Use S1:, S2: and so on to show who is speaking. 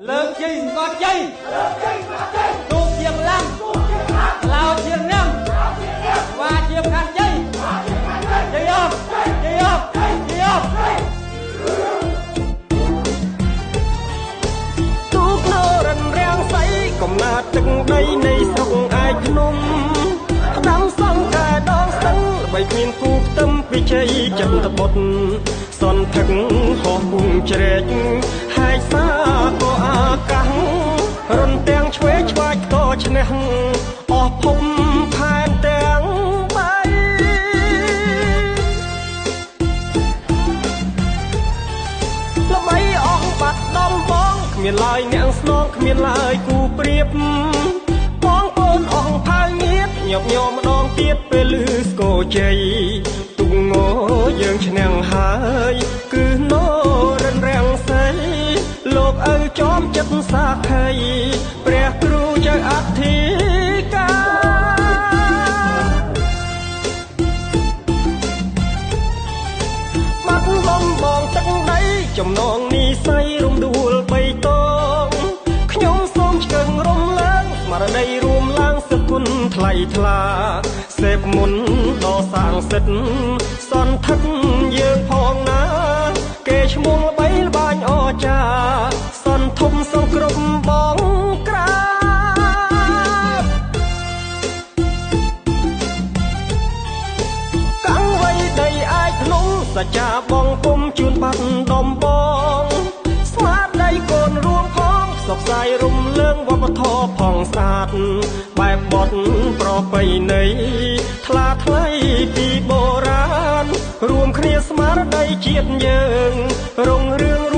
S1: លើកជ័យក៏ជ័យទូកជាកម្លាំងឡោជារំវ៉ាជាខានជ័យជ័យអបជ័យអបជ័យអប
S2: ទូកនៅរិនរាំងស្អីកំណើតទឹកដីនៃស្រុកឯកភ្នំផ្ដាំសង្កែដងស្ទឹងល្បីគ្មានគូផ្ទឹមពីជ័យចិត្តតបុតសនថឹកហោះពុំជ្រែកហើយសាក៏អាកាសរុនទាំងឆ្វេងឆ្វាយក៏ឈ្នះអស់ភពផែនទាំងបីល្បីអស់បាត់ដំបងគ្មានឡើយអ្នកស្នងគ្មានឡើយគូប្រៀបបងប្អូនអស់ផៅងៀតញាប់ញ័រម្ដងទៀតពេលលឺស្គរជ័យទុកងយើងឈ្នះហើយគឺណរិនរាំងស្អីលោកឪចំចិត្តសាខីព្រះគ្រូចៅអធិការបាត់បំបងទឹកដីចំណងនីស័យរំដួលបីតងខ្ញុំសូមឆ្កឹងរំលែងស្មារតីរួមឡើងសគុណថ្លៃថ្លាសេពមុនដល់សាងសិទ្ធសន្ធឹកយើងផងណាគេឈ្មោះល្បីល្បាញអចាសនធំសងគ្រប់បងក្រាបកាំងវៃដីអាចភ្នំសច្ចាបងពុំជូនបាត់ដំបងស្មារតីកូនរួមផងផ្សព្វផ្សាយរំលើងវប្បធម៌ផងស្អាតបែបបត់ប្រពៃណីថ្លាថ្លៃពីបុរាណរួមគ្នាស្មារតីជាតិយើងរុងរឿង